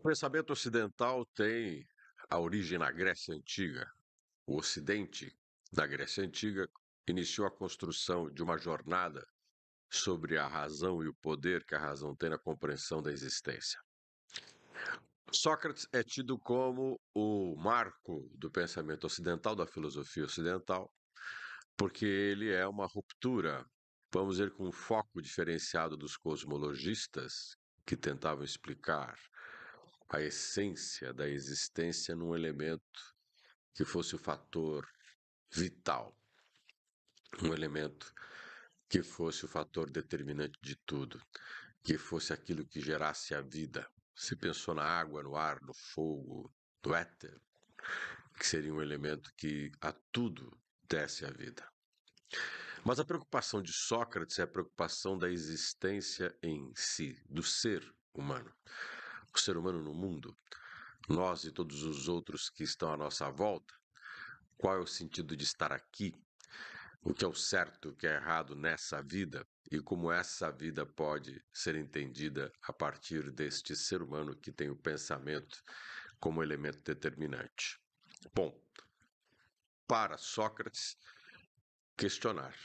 O pensamento ocidental tem a origem na Grécia Antiga. O Ocidente, na Grécia Antiga, iniciou a construção de uma jornada sobre a razão e o poder que a razão tem na compreensão da existência. Sócrates é tido como o marco do pensamento ocidental, da filosofia ocidental, porque ele é uma ruptura, vamos dizer, com um foco diferenciado dos cosmologistas que tentavam explicar a essência da existência num elemento que fosse o fator vital, um elemento que fosse o fator determinante de tudo, que fosse aquilo que gerasse a vida. Se pensou na água, no ar, no fogo, no éter, que seria um elemento que a tudo desse a vida. Mas a preocupação de Sócrates é a preocupação da existência em si, do ser humano. O ser humano no mundo, nós e todos os outros que estão à nossa volta, qual é o sentido de estar aqui, o que é o certo, o que é errado nessa vida e como essa vida pode ser entendida a partir deste ser humano que tem o pensamento como elemento determinante. Bom, para Sócrates, questionar.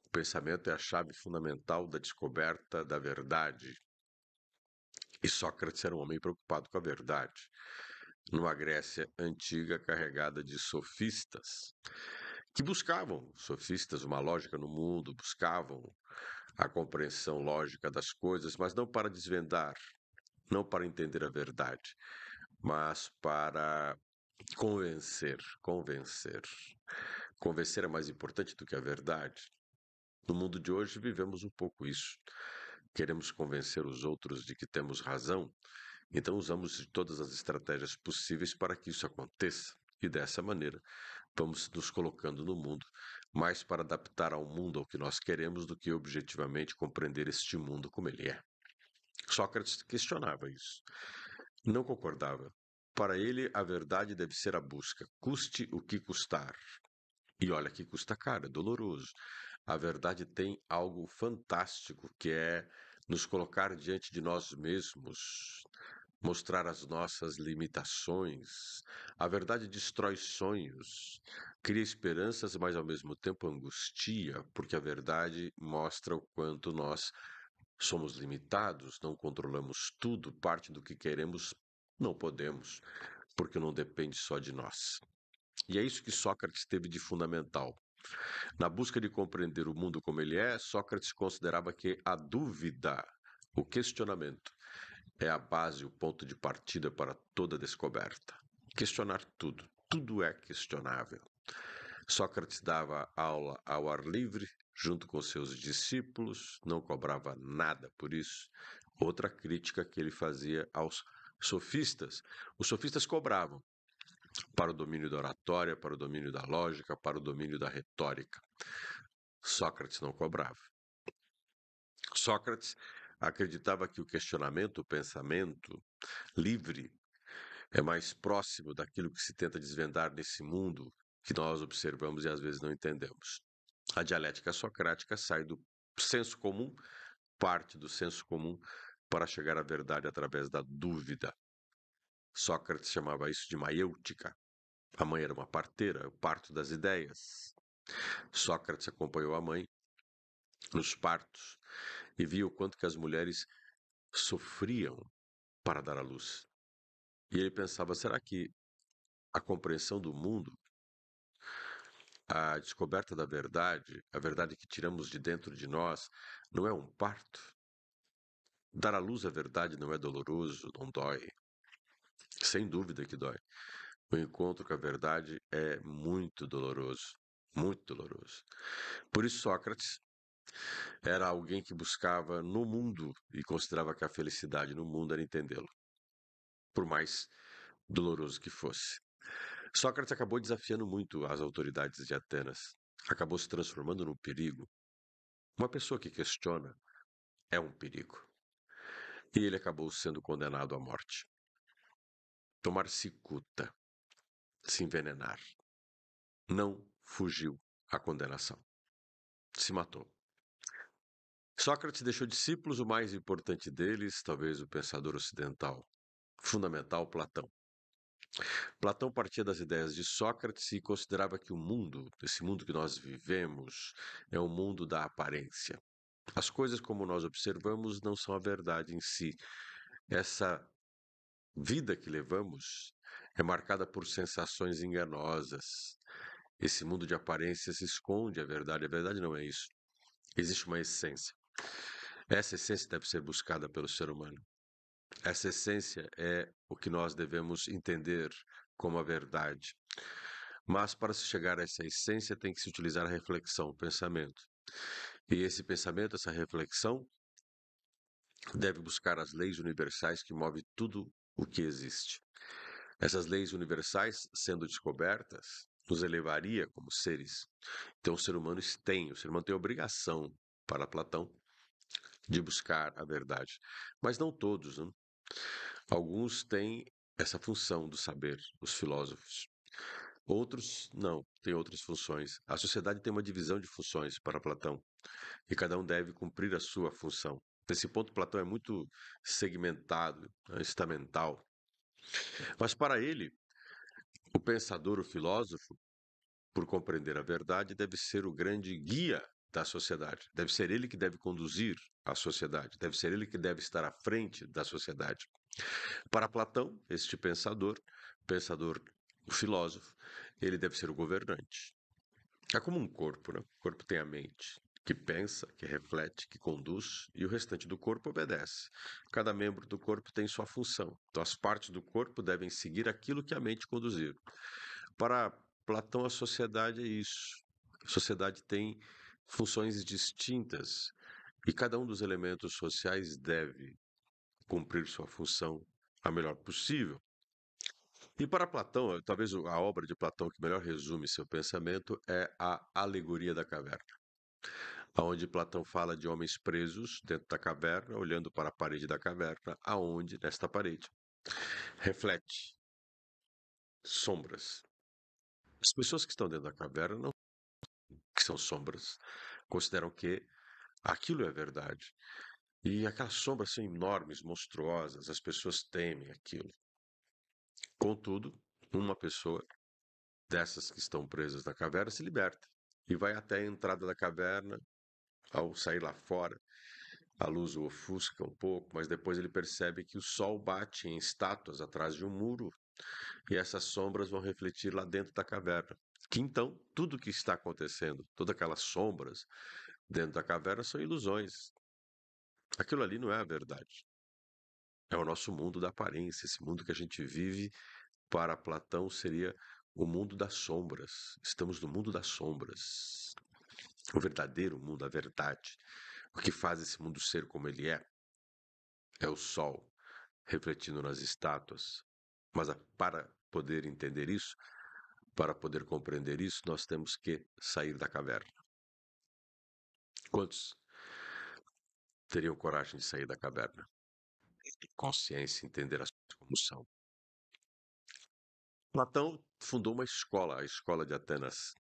O pensamento é a chave fundamental da descoberta da verdade. E Sócrates era um homem preocupado com a verdade, numa Grécia antiga carregada de sofistas, que buscavam, sofistas, uma lógica no mundo, buscavam a compreensão lógica das coisas, mas não para desvendar, não para entender a verdade, mas para convencer. Convencer é mais importante do que a verdade. No mundo de hoje vivemos um pouco isso. Queremos convencer os outros de que temos razão, então usamos de todas as estratégias possíveis para que isso aconteça. E dessa maneira, vamos nos colocando no mundo, mais para adaptar ao mundo ao que nós queremos do que objetivamente compreender este mundo como ele é. Sócrates questionava isso. Não concordava. Para ele, a verdade deve ser a busca, custe o que custar. E olha que custa caro, é doloroso. A verdade tem algo fantástico, que é nos colocar diante de nós mesmos, mostrar as nossas limitações. A verdade destrói sonhos, cria esperanças, mas ao mesmo tempo angustia, porque a verdade mostra o quanto nós somos limitados, não controlamos tudo, parte do que queremos não podemos, porque não depende só de nós. E é isso que Sócrates teve de fundamental. Na busca de compreender o mundo como ele é, Sócrates considerava que a dúvida, o questionamento, é a base, o ponto de partida para toda descoberta. Questionar tudo. Tudo é questionável. Sócrates dava aula ao ar livre, junto com seus discípulos, não cobrava nada por isso. Outra crítica que ele fazia aos sofistas. Os sofistas cobravam para o domínio da oratória, para o domínio da lógica, para o domínio da retórica. Sócrates não cobrava. Sócrates acreditava que o questionamento, o pensamento livre, é mais próximo daquilo que se tenta desvendar nesse mundo que nós observamos e às vezes não entendemos. A dialética socrática sai do senso comum, parte do senso comum, para chegar à verdade através da dúvida. Sócrates chamava isso de maiêutica. A mãe era uma parteira, o parto das ideias. Sócrates acompanhou a mãe nos partos e viu o quanto que as mulheres sofriam para dar à luz. E ele pensava, será que a compreensão do mundo, a descoberta da verdade, a verdade que tiramos de dentro de nós, não é um parto? Dar à luz a verdade não é doloroso, não dói. Sem dúvida que dói. O encontro com a verdade é muito doloroso, muito doloroso. Por isso Sócrates era alguém que buscava no mundo e considerava que a felicidade no mundo era entendê-lo, por mais doloroso que fosse. Sócrates acabou desafiando muito as autoridades de Atenas. Acabou se transformando num perigo. Uma pessoa que questiona é um perigo. E ele acabou sendo condenado à morte. Tomar cicuta, se envenenar. Não fugiu à condenação. Se matou. Sócrates deixou discípulos, o mais importante deles, talvez o pensador ocidental fundamental, Platão. Platão partia das ideias de Sócrates e considerava que o mundo, esse mundo que nós vivemos, é um mundo da aparência. As coisas como nós observamos não são a verdade em si. Essa vida que levamos é marcada por sensações enganosas. Esse mundo de aparências esconde a verdade. A verdade não é isso. Existe uma essência. Essa essência deve ser buscada pelo ser humano. Essa essência é o que nós devemos entender como a verdade. Mas para se chegar a essa essência tem que se utilizar a reflexão, o pensamento. E esse pensamento, essa reflexão, deve buscar as leis universais que movem tudo o que existe. Essas leis universais, sendo descobertas, nos elevaria como seres. Então, o ser humano tem a obrigação, para Platão, de buscar a verdade. Mas não todos, né? Alguns têm essa função do saber, os filósofos. Outros não, têm outras funções. A sociedade tem uma divisão de funções para Platão, e cada um deve cumprir a sua função. Nesse ponto, Platão é muito segmentado, estamental. Mas para ele, o pensador, o filósofo, por compreender a verdade, deve ser o grande guia da sociedade. Deve ser ele que deve conduzir a sociedade. Deve ser ele que deve estar à frente da sociedade. Para Platão, este pensador, o filósofo, ele deve ser o governante. É como um corpo, né? O corpo tem a mente, que pensa, que reflete, que conduz, e o restante do corpo obedece. Cada membro do corpo tem sua função. Então, as partes do corpo devem seguir aquilo que a mente conduzir. Para Platão, a sociedade é isso. A sociedade tem funções distintas e cada um dos elementos sociais deve cumprir sua função a melhor possível. E para Platão, talvez a obra de Platão que melhor resume seu pensamento é a Alegoria da Caverna, onde Platão fala de homens presos dentro da caverna, olhando para a parede da caverna, aonde, nesta parede, reflete sombras. As pessoas que estão dentro da caverna, não, que são sombras, consideram que aquilo é verdade. E aquelas sombras são enormes, monstruosas, as pessoas temem aquilo. Contudo, uma pessoa dessas que estão presas na caverna se liberta e vai até a entrada da caverna. Ao sair lá fora, a luz o ofusca um pouco, mas depois ele percebe que o sol bate em estátuas atrás de um muro e essas sombras vão refletir lá dentro da caverna. Que então tudo o que está acontecendo, todas aquelas sombras dentro da caverna são ilusões. Aquilo ali não é a verdade. É o nosso mundo da aparência, esse mundo que a gente vive. Para Platão seria o mundo das sombras. Estamos no mundo das sombras. O verdadeiro mundo, a verdade. O que faz esse mundo ser como ele é o sol refletindo nas estátuas. Mas para poder entender isso, para poder compreender isso, nós temos que sair da caverna. Quantos teriam coragem de sair da caverna? Consciência, entender as coisas como são. Platão fundou uma escola, a Escola de Atenas.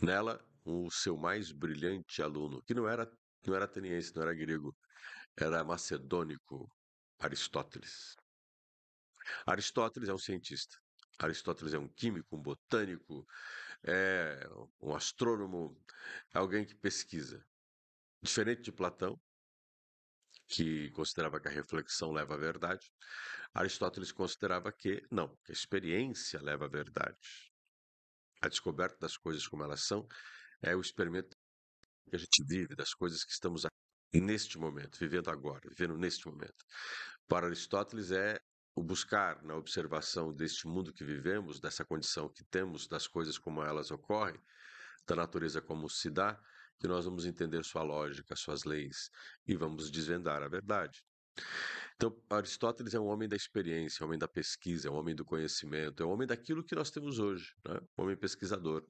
Nela, o seu mais brilhante aluno, que não era ateniense, não era grego, era macedônico, Aristóteles. Aristóteles é um cientista. Aristóteles é um químico, um botânico, é um astrônomo, alguém que pesquisa. Diferente de Platão, que considerava que a reflexão leva à verdade, Aristóteles considerava que não, que a experiência leva à verdade. A descoberta das coisas como elas são é o experimento que a gente vive, das coisas que estamos aqui, neste momento, vivendo agora, vivendo neste momento. Para Aristóteles é o buscar na observação deste mundo que vivemos, dessa condição que temos, das coisas como elas ocorrem, da natureza como se dá, que nós vamos entender sua lógica, suas leis e vamos desvendar a verdade. Então, Aristóteles é um homem da experiência, um homem da pesquisa, é um homem do conhecimento, é um homem daquilo que nós temos hoje, né? Um homem pesquisador.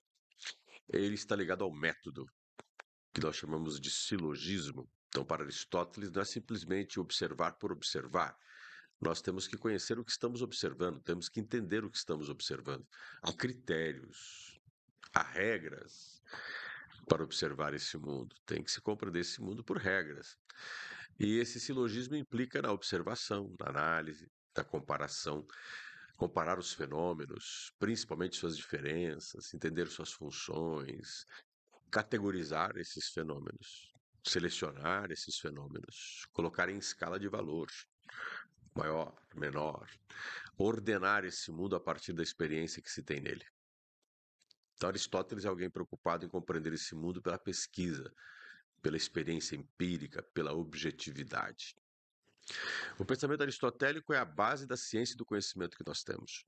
Ele está ligado ao método, que nós chamamos de silogismo. Então, para Aristóteles, não é simplesmente observar por observar. Nós temos que conhecer o que estamos observando, temos que entender o que estamos observando. Há critérios, há regras para observar esse mundo. Tem que se compreender esse mundo por regras. E esse silogismo implica na observação, na análise. da comparação, comparar os fenômenos, principalmente suas diferenças, entender suas funções, categorizar esses fenômenos, selecionar esses fenômenos, colocar em escala de valor, maior, menor, ordenar esse mundo a partir da experiência que se tem nele. Então, Aristóteles é alguém preocupado em compreender esse mundo pela pesquisa, pela experiência empírica, pela objetividade. O pensamento aristotélico é a base da ciência e do conhecimento que nós temos.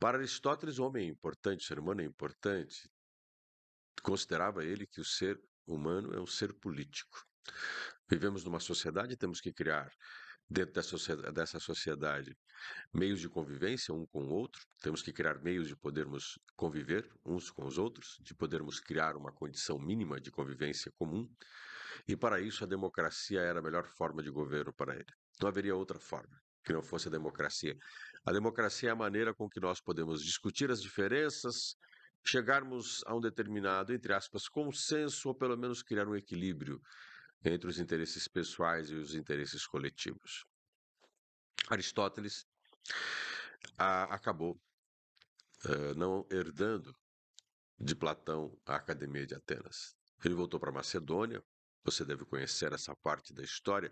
Para Aristóteles, o homem é importante, o ser humano é importante. Considerava ele que o ser humano é um ser político. Vivemos numa sociedade e temos que criar, dentro dessa sociedade, meios de convivência um com o outro, temos que criar meios de podermos conviver uns com os outros, de podermos criar uma condição mínima de convivência comum, e para isso a democracia era a melhor forma de governo para ele. Não haveria outra forma que não fosse a democracia. A democracia é a maneira com que nós podemos discutir as diferenças, chegarmos a um determinado, entre aspas, consenso, ou pelo menos criar um equilíbrio entre os interesses pessoais e os interesses coletivos. Aristóteles acabou não herdando de Platão a Academia de Atenas. Ele voltou para Macedônia, você deve conhecer essa parte da história.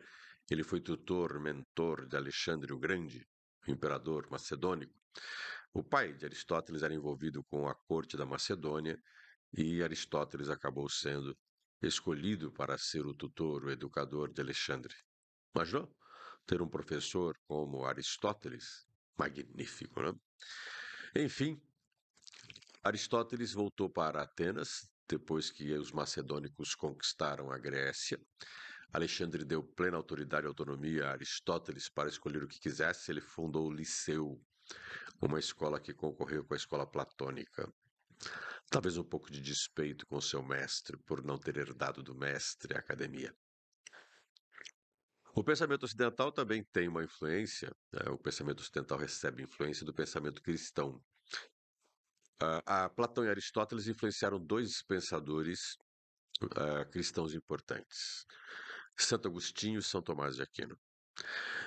Ele foi tutor, mentor de Alexandre o Grande, o imperador macedônico. O pai de Aristóteles era envolvido com a corte da Macedônia e Aristóteles acabou sendo escolhido para ser o tutor, o educador de Alexandre. Imaginou ter um professor como Aristóteles? Magnífico, né? Enfim, Aristóteles voltou para Atenas, depois que os macedônicos conquistaram a Grécia. Alexandre deu plena autoridade e autonomia a Aristóteles para escolher o que quisesse. Ele fundou o Liceu, uma escola que concorreu com a escola platônica. Talvez um pouco de despeito com seu mestre, por não ter herdado do mestre a academia. O pensamento ocidental também tem uma influência, o pensamento ocidental recebe influência do pensamento cristão. Platão e Aristóteles influenciaram dois pensadores cristãos importantes, Santo Agostinho e São Tomás de Aquino.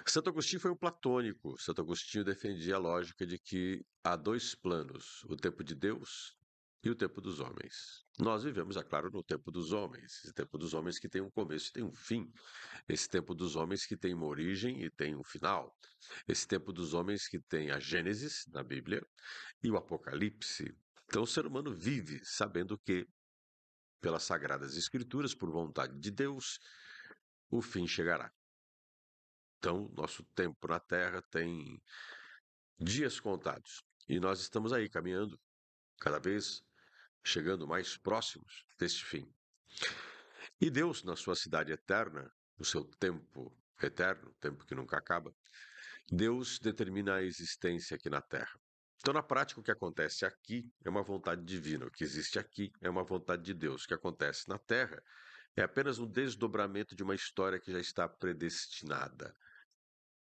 Santo Agostinho foi um platônico. Santo Agostinho defendia a lógica de que há dois planos, o tempo de Deus e o tempo dos homens. Nós vivemos, é claro, no tempo dos homens, esse tempo dos homens que tem um começo e tem um fim, esse tempo dos homens que tem uma origem e tem um final, esse tempo dos homens que tem a Gênesis, na Bíblia, e o Apocalipse. Então o ser humano vive sabendo que, pelas Sagradas Escrituras, por vontade de Deus, o fim chegará. Então, nosso tempo na Terra tem dias contados e nós estamos aí caminhando, cada vez chegando mais próximos deste fim. E Deus, na sua cidade eterna, no seu tempo eterno, tempo que nunca acaba, Deus determina a existência aqui na Terra. Então, na prática, o que acontece aqui é uma vontade divina, o que existe aqui é uma vontade de Deus. O que acontece na Terra é apenas um desdobramento de uma história que já está predestinada.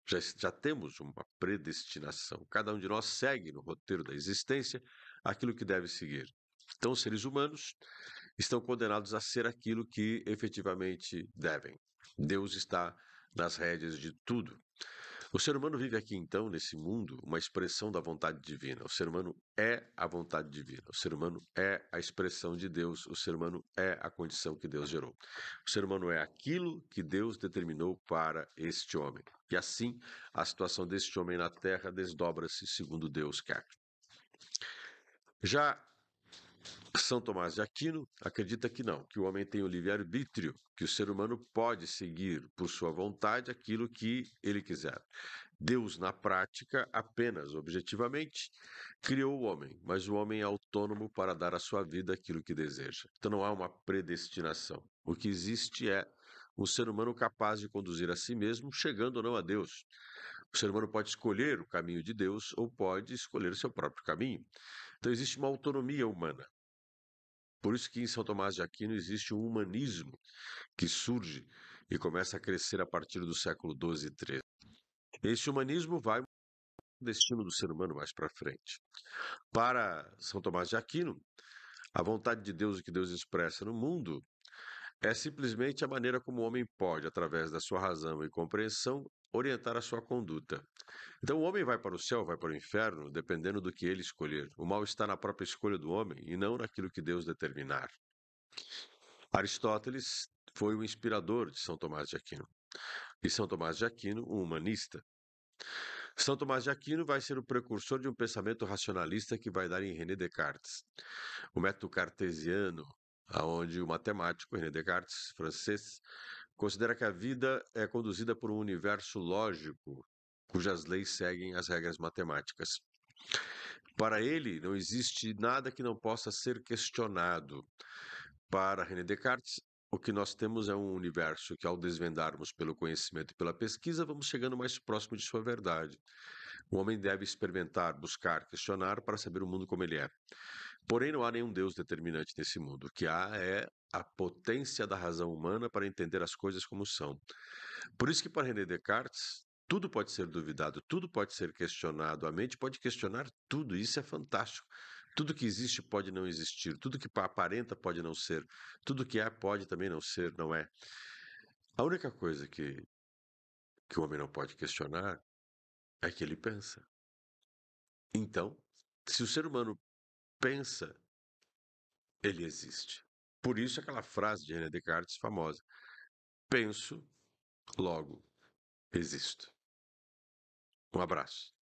Já temos uma predestinação. Cada um de nós segue no roteiro da existência aquilo que deve seguir. Então, os seres humanos estão condenados a ser aquilo que efetivamente devem. Deus está nas rédeas de tudo. O ser humano vive aqui, então, nesse mundo, uma expressão da vontade divina. O ser humano é a vontade divina. O ser humano é a expressão de Deus. O ser humano é a condição que Deus gerou. O ser humano é aquilo que Deus determinou para este homem. E assim, a situação deste homem na terra desdobra-se segundo Deus quer. Já São Tomás de Aquino acredita que não, que o homem tem o livre-arbítrio, que o ser humano pode seguir por sua vontade aquilo que ele quiser. Deus, na prática, apenas objetivamente, criou o homem, mas o homem é autônomo para dar à sua vida aquilo que deseja. Então não há uma predestinação. O que existe é um ser humano capaz de conduzir a si mesmo, chegando ou não a Deus. O ser humano pode escolher o caminho de Deus ou pode escolher o seu próprio caminho. Então existe uma autonomia humana. Por isso que em São Tomás de Aquino existe um humanismo que surge e começa a crescer a partir do século XII e XIII. Esse humanismo vai o destino do ser humano mais para frente. Para São Tomás de Aquino, a vontade de Deus, o que Deus expressa no mundo, é simplesmente a maneira como o homem pode, através da sua razão e compreensão, orientar a sua conduta. Então, o homem vai para o céu, vai para o inferno, dependendo do que ele escolher. O mal está na própria escolha do homem e não naquilo que Deus determinar. Aristóteles foi o inspirador de São Tomás de Aquino. E São Tomás de Aquino, um humanista. São Tomás de Aquino vai ser o precursor de um pensamento racionalista que vai dar em René Descartes. O método cartesiano, aonde o matemático René Descartes, francês, considera que a vida é conduzida por um universo lógico, cujas leis seguem as regras matemáticas. Para ele, não existe nada que não possa ser questionado. Para René Descartes, o que nós temos é um universo que, ao desvendarmos pelo conhecimento e pela pesquisa, vamos chegando mais próximo de sua verdade. O homem deve experimentar, buscar, questionar para saber o mundo como ele é. Porém, não há nenhum Deus determinante nesse mundo. O que há é a potência da razão humana para entender as coisas como são. Por isso que para René Descartes, tudo pode ser duvidado, tudo pode ser questionado, a mente pode questionar tudo, e isso é fantástico. Tudo que existe pode não existir, tudo que aparenta pode não ser, tudo que é pode também não ser, não é. A única coisa que o homem não pode questionar é que ele pensa. Então, se o ser humano pensa, ele existe. Por isso aquela frase de René Descartes famosa: penso, logo existo. Um abraço.